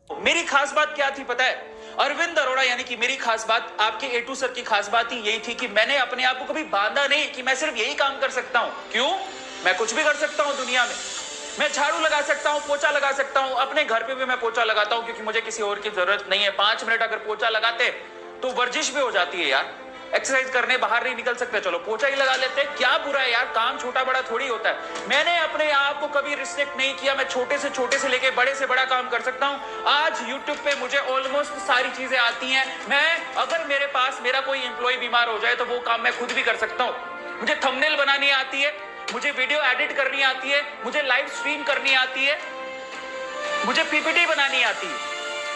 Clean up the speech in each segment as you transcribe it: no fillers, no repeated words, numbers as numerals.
मेरी खास बात क्या थी पता है? अरविंद अरोड़ा यानी कि मेरी खास बात, आपके एटू सर की खास बात ही यही थी कि मैंने अपने आप को कभी बांधा नहीं कि मैं सिर्फ यही काम कर सकता हूं। क्यों? मैं कुछ भी कर सकता हूं दुनिया में। मैं झाड़ू लगा सकता हूं, पोछा लगा सकता हूं, अपने घर पे भी मैं पोछा लगाता हूं क्योंकि मुझे किसी और की जरूरत नहीं है। 5 मिनट अगर पोछा लगाते तो वर्जिश भी हो जाती है यार। एक्सरसाइज करने बाहर नहीं निकल सकते, चलो पोछा ही लगा लेते, क्या बुरा है यार, काम छोटा बड़ा थोड़ी होता है। मैंने अपने आप को कभी रिस्ट्रिक्ट नहीं किया, मैं छोटे से लेके बड़े से बड़ा काम कर सकता हूं। आज यूट्यूब पे मुझे ऑलमोस्ट सारी चीजें आती हैं। मैं अगर मेरे पास मेरा कोई एम्प्लॉय बीमार हो जाए तो वो काम मैं खुद भी कर सकता हूं। मुझे थंबनेल बनानी आती है, मुझे वीडियो एडिट करनी आती है, मुझे लाइव स्ट्रीम करनी आती है, मुझे पीपीटी बनानी आती है।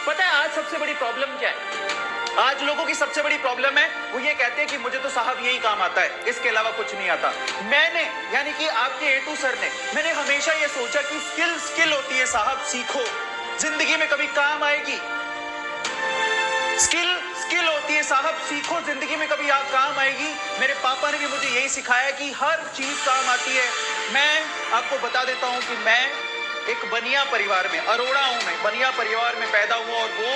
पता है आज सबसे बड़ी प्रॉब्लम क्या है? आज लोगों की सबसे बड़ी प्रॉब्लम है, वो ये कहते हैं कि मुझे तो साहब यही काम आता है, इसके अलावा कुछ नहीं आता। मैंने यानी कि आपके एटू सर ने, मैंने हमेशा ये सोचा कि स्किल होती है साहब, सीखो, जिंदगी में कभी काम आएगी। स्किल होती है साहब, सीखो, जिंदगी में कभी आप काम आएगी। मेरे पापा ने भी मुझे यही सिखाया कि हर चीज काम आती है। मैं आपको बता देता हूं कि मैं एक बनिया परिवार में, अरोड़ा हूं मैं, बनिया परिवार में पैदा हुआ और वो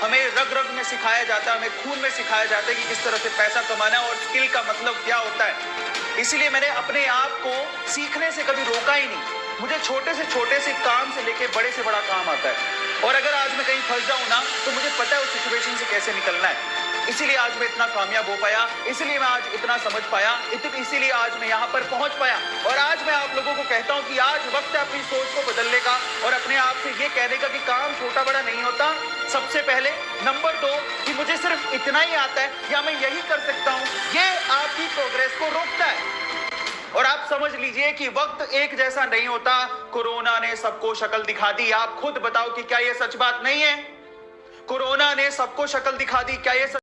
हमें रग रग में सिखाया जाता है, हमें खून में सिखाया जाता है कि किस तरह से पैसा कमाना है और स्किल का मतलब क्या होता है। इसलिए मैंने अपने आप को सीखने से कभी रोका ही नहीं। मुझे छोटे से काम से लेके बड़े से बड़ा काम आता है और अगर आज मैं कहीं फंस जाऊं ना तो मुझे पता है उस सिचुएशन से कैसे निकलना है। इसीलिए आज मैं इतना कामयाब हो पाया, इसलिए मैं आज इतना समझ पाया, इसीलिए आज मैं यहाँ पर पहुंच पाया। और आज मैं आप लोगों को कहता हूँ कि आज वक्त है अपनी सोच को बदलने का और अपने आप से ये कहने का कि काम छोटा बड़ा नहीं होता। सबसे पहले नंबर 2 कि मुझे सिर्फ इतना ही आता है या मैं यही कर सकता हूँ, ये आपकी प्रोग्रेस को रोकता है। और आप समझ लीजिए कि वक्त एक जैसा नहीं होता। कोरोना ने सबको शक्ल दिखा दी। आप खुद बताओ कि क्या ये सच बात नहीं है? कोरोना ने सबको शक्ल दिखा दी, क्या ये सच?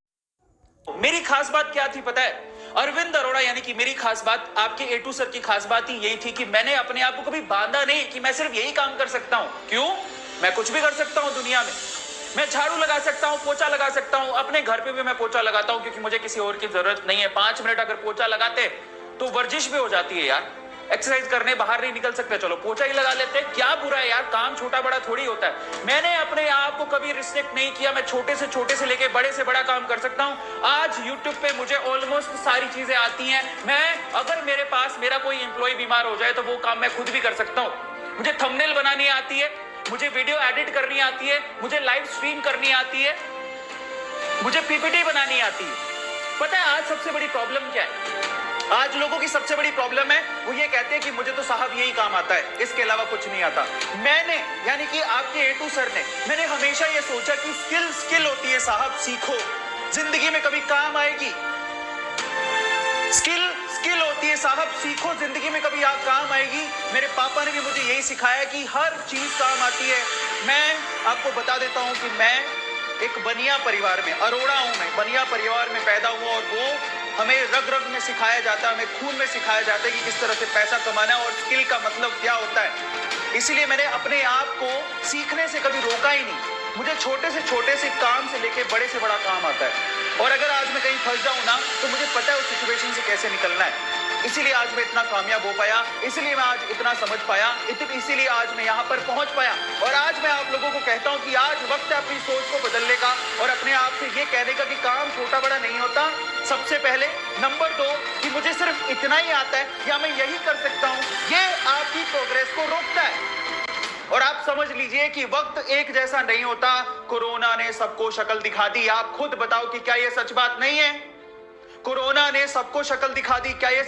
मेरी खास बात क्या थी पता है? अरविंद अरोड़ा यानी कि मेरी खास बात, आपके एटू सर की खास बात ही यही थी कि मैंने अपने आप को कभी बांधा नहीं कि मैं सिर्फ यही काम कर सकता हूं। क्यों? मैं कुछ भी कर सकता हूं दुनिया में। मैं झाड़ू लगा सकता हूं, पोछा लगा सकता हूं, अपने घर पे भी मैं पोछा लगाता हूं क्योंकि मुझे किसी और की जरूरत नहीं है। 5 मिनट अगर पोछा लगाते तो वर्जिश भी हो जाती है यार। एक्सरसाइज करने बाहर नहीं निकल सकते, चलो पोछा ही लगा लेते, क्या बुरा है यार, काम छोटा बड़ा थोड़ी होता है। मैंने अपने आप को कभी रिस्ट्रिक्ट नहीं किया, मैं छोटे से लेके बड़े से बड़ा काम कर सकता हूं। आज यूट्यूब पे मुझे ऑलमोस्ट सारी चीजें आती हैं। मैं अगर मेरे पास मेरा कोई एम्प्लॉय बीमार हो जाए तो वो काम मैं खुद भी कर सकता हूं। मुझे थंबनेल बनानी आती है, मुझे वीडियो एडिट करनी आती है, मुझे लाइव स्ट्रीम करनी आती है, मुझे पीपीटी बनानी आती है। पता है आज सबसे बड़ी प्रॉब्लम क्या है? आज लोगों की सबसे बड़ी प्रॉब्लम है, वो ये कहते हैं कि मुझे तो साहब यही काम आता है, इसके अलावा कुछ नहीं आता। मैंने यानी कि आपके एटू सर ने, मैंने हमेशा ये सोचा कि स्किल होती है साहब, सीखो, जिंदगी में कभी काम आएगी। स्किल होती है साहब, सीखो, जिंदगी में कभी आप काम आएगी। मेरे पापा ने भी मुझे यही सिखाया कि हर चीज काम आती है। मैं आपको बता देता हूं कि मैं एक बनिया परिवार में, अरोड़ा हूं मैं, बनिया परिवार में पैदा हुआ और वो हमें रग रग में सिखाया जाता है, हमें खून में सिखाया जाता है कि किस तरह से पैसा कमाना है और स्किल का मतलब क्या होता है। इसलिए मैंने अपने आप को सीखने से कभी रोका ही नहीं। मुझे छोटे से काम से लेके बड़े से बड़ा काम आता है और अगर आज मैं कहीं फंस जाऊं ना तो मुझे पता है उस सिचुएशन से कैसे निकलना है। इसीलिए आज मैं इतना कामयाब हो पाया, इसलिए मैं आज इतना समझ पाया, इसीलिए आज मैं यहाँ पर पहुंच पाया। और आज मैं आप लोगों को कहता हूँ कि आज वक्त है अपनी सोच को बदलने का और अपने आप से ये कहने का कि काम छोटा बड़ा नहीं होता। सबसे पहले नंबर 2 कि मुझे सिर्फ इतना ही आता है या मैं यही कर सकता हूँ, ये आपकी प्रोग्रेस को रोकता है। और आप समझ लीजिए कि वक्त एक जैसा नहीं होता। कोरोना ने सबको शक्ल दिखा दी। आप खुद बताओ कि क्या ये सच बात नहीं है? कोरोना ने सबको शक्ल दिखा दी, क्या ये